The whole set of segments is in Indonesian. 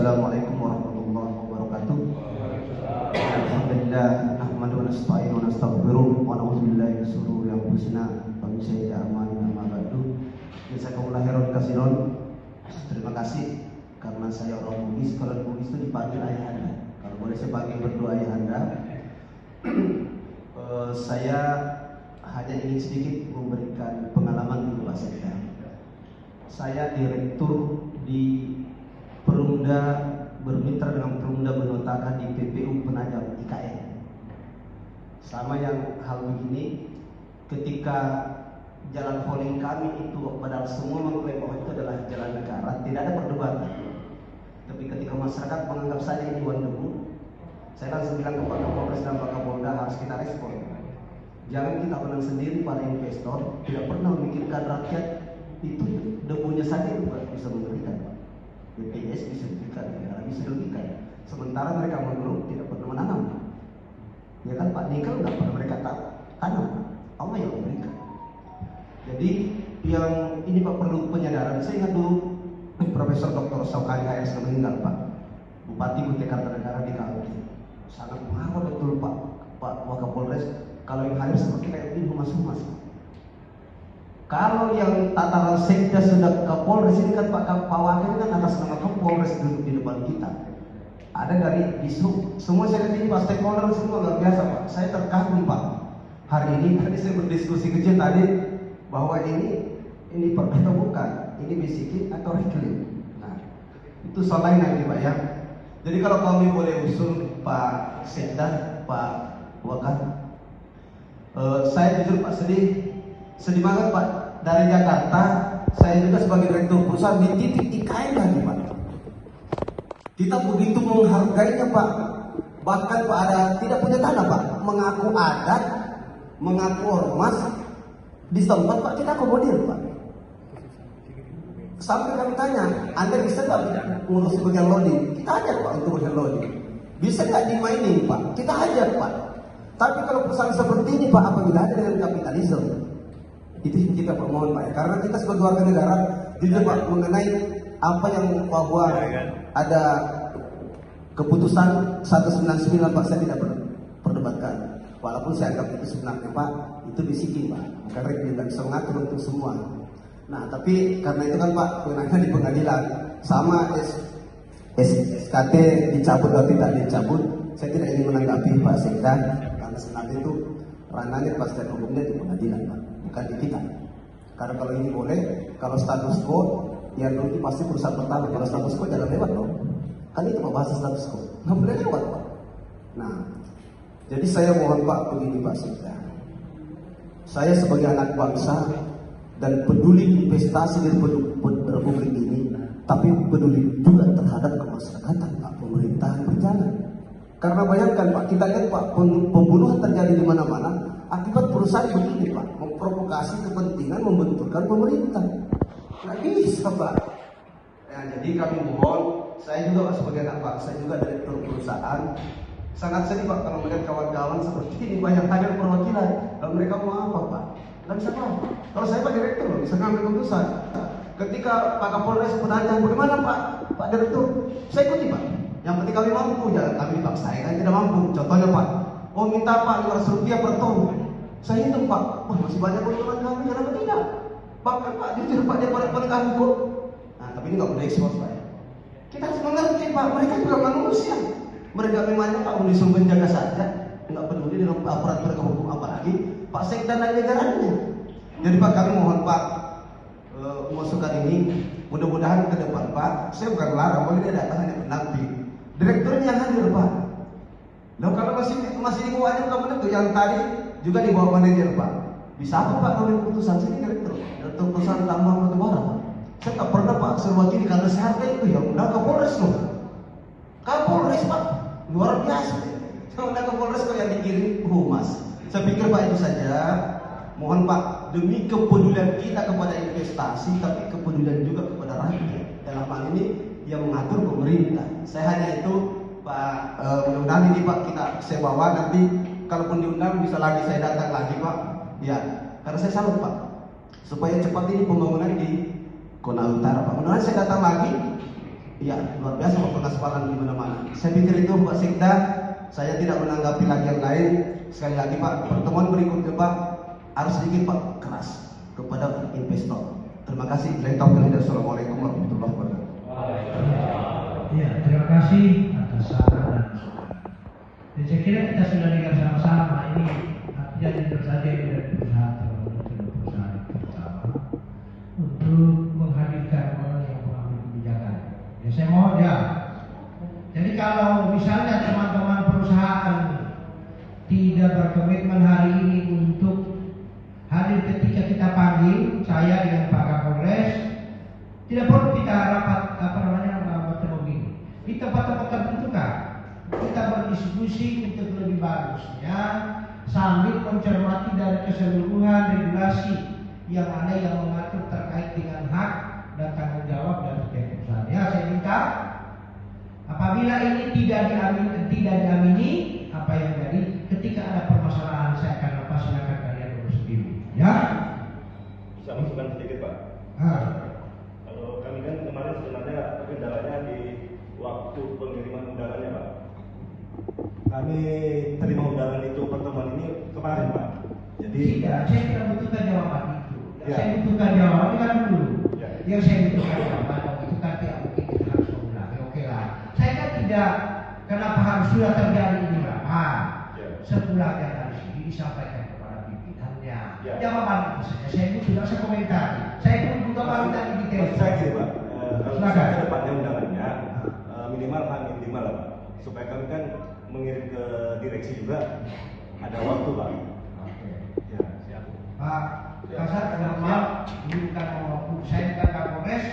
Assalamualaikum warahmatullahi wabarakatuh. Alhamdulillah, nahmadu wa nasta'inu wa nastaghfiruh wa na'udzu billahi min shururi anfusina wa min sayyiati a'malina ma ba'du. Jazakumullahu khairan katsiran. Terima kasih karena saya orang Bugis. Kalau Bugis itu dipanggil ayahanda. Kalau boleh saya panggil berdua ayahanda. Saya hanya ingin sedikit memberikan pengalaman untuk Pak Sekda. Saya direktur di Perumda, bermitra dengan Perumda Benotakan di PPU Penajam IKN. Sama yang hal begini, ketika jalan polling kami itu padahal semua mengklaim bahwa itu adalah jalan negara, tidak ada perdebatan. Tapi ketika masyarakat menganggap saja ini wandemu, saya langsung bilang kepada Kapolres dan Pak Kapolda harus kita respon. Jangan kita menang sendiri para investor, tidak pernah memikirkan rakyat itu debunya saja itu bisa mengerikan. BPS bisa dirugikan, negara bisa dirugikan. Sementara mereka mengeluh tidak pernah menanam. Ya kan Pak, nikel nggak pernah mereka tanam. Allah yang memberikan. Jadi yang ini Pak perlu penyadaran. Saya ingat dulu Profesor Dr. Saukari HS meninggal Pak, Bupati Kutai Kartanegara di Kalti. Sangat mengapa betul Pak Wakapolres. Kalau yang hadir seperti kayak ini humas-humas. Kalau yang tataran sekda sudah Kapolres ini kan Pak Wakil kan atas nama Kapolres duduk di depan kita. Ada dari isu semua saya lihat ini Pak stakeholder semua luar biasa Pak. Saya terkagum Pak. Hari ini tadi saya berdiskusi kecil tadi bahwa ini atau bukan, ini bisikin atau reclaim. Nah, itu soal lain nanti Pak ya. Jadi kalau kami boleh usul Pak Sekda, Pak Wakil, saya jujur Pak sedih banget Pak. Dari Jakarta, saya juga sebagai direktur perusahaan di titik IKN lagi Pak. Kita begitu menghargainya Pak. Bahkan Pak ada tidak punya tanah Pak, mengaku adat, mengaku ormas di tempat Pak kita akomodir Pak. Sampai kami tanya, Anda bisa nggak ngurus bagian loading? Kita ajar Pak untuk bagian loading. Bisa nggak di mining Pak? Kita ajar Pak. Tapi kalau perusahaan seperti ini Pak, apabila ada dengan kapitalisme, itu kita permohon Pak, karena kita sebagai warga negara juga Pak mengenai apa yang bahwa ada keputusan 199 Pak, saya tidak perdebatkan. Walaupun saya anggap itu sebenarnya Pak, itu bisikin Pak, bukan regulasi tidak bisa mengatur untuk semua. Nah tapi karena itu kan Pak, kewenangan di pengadilan sama SKT dicabut atau tidak dicabut, saya tidak ingin menanggapi Pak Sekda, karena sebenarnya itu ranahnya kepastian hukumnya di pengadilan Pak, bukan di kita. Karena kalau ini boleh, kalau status quo yang dulu pasti perusahaan pertama. Kalau status quo jangan lewat dong. Kan itu Pak bahasa status quo, nggak boleh lewat Pak. Nah, jadi saya mohon Pak begini Pak Sekda, saya sebagai anak bangsa dan peduli investasi di Republik ini, tapi peduli juga terhadap kemasyarakatan Pak, pemerintahan berjalan. Karena bayangkan Pak, kita lihat Pak, pembunuhan terjadi di mana-mana akibat perusahaan begini Pak, memprovokasi kepentingan membenturkan pemerintah. Nggak bisa Pak. Ya, jadi kami mohon, saya juga sebagai anak bangsa, juga direktur perusahaan, sangat sedih Pak kalau melihat kawan-kawan seperti ini banyak hadir perwakilan. Lalu mereka mau apa Pak? Nggak bisa Pak. Kalau saya Pak direktur loh, bisa ngambil keputusan. Ketika Pak Kapolres bertanya, bagaimana Pak direktur? Saya ikuti Pak. Yang penting kami mampu, jangan kami dipaksain, kan tidak mampu. Contohnya Pak, oh minta Pak 500 rupiah per ton. Saya hitung Pak, wah masih banyak keuntungan kami, kenapa tidak? Bahkan Pak, jujur Pak, dia pada kami kok. Nah tapi ini nggak boleh ekspos Pak ya. Kita harus mengerti Pak, mereka juga manusia. Mereka memangnya Pak disuruh menjaga saja, nggak peduli dengan aparat penegak hukum apalagi Pak Sekda dan jajarannya. Jadi Pak kami mohon Pak, masukan ini mudah-mudahan ke depan Pak, saya bukan larang, boleh dia datang hanya pendamping. Direkturnya yang hadir Pak. Nah kalau masih di bawahnya bukan menentu, yang tadi juga di bawah manajer Pak. Bisa apa Pak kalau keputusan saya direktur perusahaan tambang batubara Pak. Saya tak pernah Pak serwakili karena saya hargai itu ya. Udah Kapolres loh. Kapolres Pak, luar biasa. Udah Kapolres kok yang dikirim humas. Saya pikir Pak itu saja. Mohon Pak, demi kepedulian kita kepada investasi, tapi kepedulian juga kepada rakyat. Dalam hal ini yang mengatur pemerintah. Saya hanya itu Pak, mudah-mudahan ini Pak saya bawa nanti, kalaupun diundang bisa lagi saya datang lagi Pak. Ya, karena saya salut Pak, supaya cepat ini pembangunan di Kona Utara Pak. Mudah-mudahan saya datang lagi Iya, luar biasa Pak pengaspalan di mana-mana. Saya pikir itu Pak Sekda, saya tidak menanggapi lagi yang lain. Sekali lagi Pak, pertemuan berikutnya Pak harus sedikit Pak keras kepada investor. Terima kasih. Assalamualaikum warahmatullahi wabarakatuh. Ya, terima kasih atas saran dan masukan. Dan saya kira kita sudah dengar sama-sama ini artinya tentu saja ini dari perusahaan pertama untuk menghadirkan orang yang mengambil kebijakan. Ya saya mohon ya. Jadi kalau misalnya teman-teman perusahaan tidak berkomitmen hari ini untuk hadir ketika kita panggil saya dengan Pak Kapolres, tidak perlu kita rapat bertemu begini. Di tempat-tempat tertentu kan kita berdiskusi untuk lebih bagusnya sambil mencermati dari keseluruhan regulasi yang ada yang mengatur terkait dengan hak dan tanggung jawab dari setiap perusahaan. Ya, saya minta apabila ini tidak diamini apa yang jadi ketika ada permasalahan saya akan lepas, silakan kalian urus sendiri. Ya. Bisa masukan sedikit Pak. Kalau kami kan kemarin sebenarnya kendalanya di waktu pengiriman undangannya Pak. Kami terima undangan itu pertemuan ini kemarin Pak. Jadi tidak, saya tidak butuhkan jawaban itu. Ya. Saya butuhkan jawaban kan dulu. Ya. Yang saya butuhkan jawaban itu kan tidak mungkin kita harus mengulangi. Oke lah. Saya kan tidak. Kenapa harus sudah terjadi ini Pak? Ya. Sepulangnya dari sini disampaikan kepada pimpinannya. Ya. Jawaban itu saja. Saya pun tidak saya komentar. Saya pun juga baru tadi detail. saya gini Pak, Silakan. ke depannya undangannya minimal H-5 lah Pak. Supaya kami kan mengirim ke direksi juga ada waktu Pak. Oke. Ya, siap. Pak Kasat, maaf, ini bukan mau saya bukan Kapolres.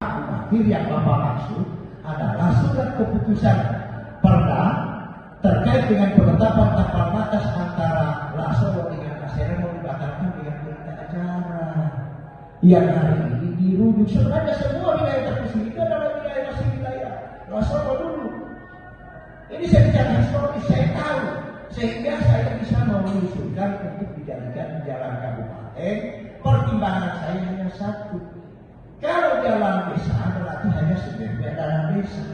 Akhir yang Bapak maksud adalah surat keputusan Perda terkait dengan penetapan tapal batas antara Lasoro dengan Kasera mau dibatalkan dengan berita acara yang hari ini dirujuk. Sebenarnya semua wilayah terpisah itu adalah masih wilayah Lasoro dulu. Ini saya bicara historis, saya tahu, sehingga saya bisa mengusulkan untuk dijadikan jalan kabupaten. Pertimbangan saya hanya satu. Kalau jalan desa berarti hanya sebenarnya jalan desa.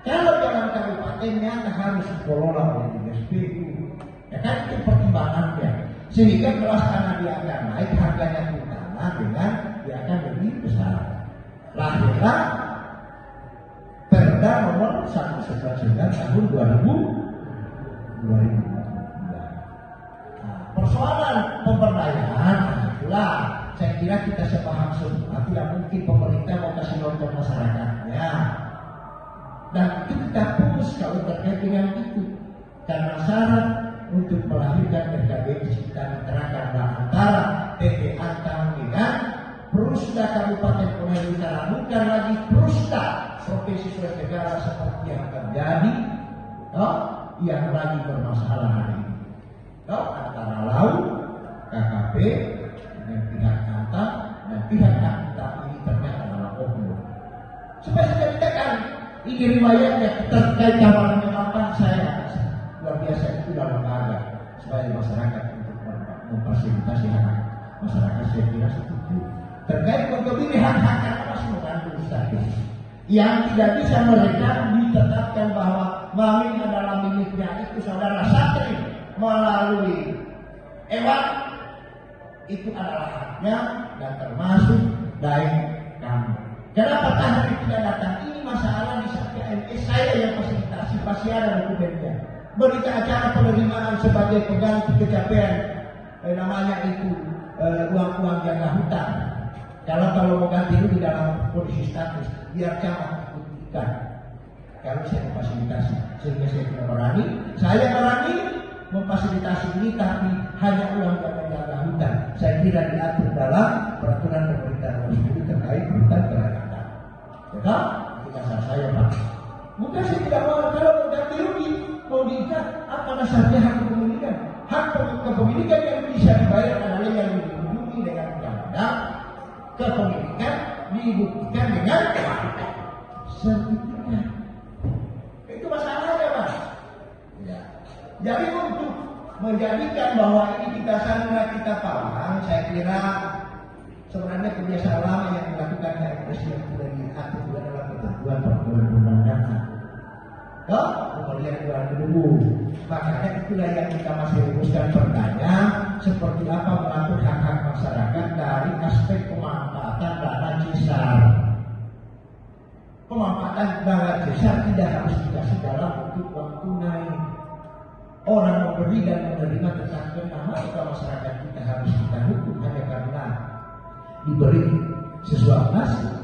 Kalau jalan kabupatennya harus dikelola oleh dinas PU. Ya kan itu pertimbangannya. Sehingga kelas tanah dia akan naik, harganya utama dengan dia akan lebih besar. Lahirlah Perda nomor 119 tahun 2000. Persoalan pemberdayaan itulah saya kira kita sepaham semua. Tidak mungkin pemerintah mau kasih nonton masyarakatnya. Dan itu kita putus kalau terkait dengan itu. Karena syarat untuk melahirkan RKB kita diterangkan antara PT Antam dengan Perusda Kabupaten Konawe Utara, bukan lagi Perusda Provinsi Sulawesi Tenggara seperti yang terjadi, yang lagi bermasalah hari ini. Antara laut, KKP dengan pihak Antam dan pihak Antam ini ternyata adalah oknum. Supaya saya katakan ini riwayatnya terkait kawalan memang saya luar biasa itu dalam lembaga supaya masyarakat untuk memfasilitasi hak masyarakat saya kira setuju. Terkait memilih hak-hak karena masih mengandung status yang tidak bisa mereka ditetapkan bahwa Mamin adalah miliknya itu saudara Satri melalui Ewan itu adalah haknya dan termasuk dari kami. Kenapa tahun tidak datang? Ini masalah di KMS saya yang fasilitasi, pasti ada dokumennya. Berita acara penerimaan sebagai pengganti kecapean namanya itu uang-uang jaga hutan. Kalau mau ganti itu di dalam kondisi status, biar camat ikutkan. Kalau saya memfasilitasi, sehingga saya tidak berani. Saya berani memfasilitasi ini, tapi hanya uang jaga hutan. Saya kira diatur dalam peraturan pemerintah nomor 10 terkait hutan kerajaan. Ya, itu dasar saya Pak. Bukan saya tidak mau kalau mau ganti rugi, mau diikat apa dasarnya hak kepemilikan? Hak kepemilikan yang bisa dibayar adalah yang dilindungi dengan undang-undang. Kepemilikan dibuktikan dengan sertifikat. Itu masalahnya Pak. Ya. Jadi untuk menjadikan bahwa ini kita sandra kita paham, saya kira Sebenarnya kebiasaan lama yang dilakukan oleh Presiden sudah diatur juga dalam ketentuan peraturan perundang-undangan. Kemudian dulu, makanya itulah yang kita masih rumuskan pertanya seperti apa mengatur hak-hak masyarakat dari aspek pemanfaatan dana CSR. Pemanfaatan dana CSR tidak harus dikasih dalam bentuk uang tunai. Orang memberi dan menerima tentang nama atau masyarakat kita harus kita hukum hanya karena diberi sesuatu nasi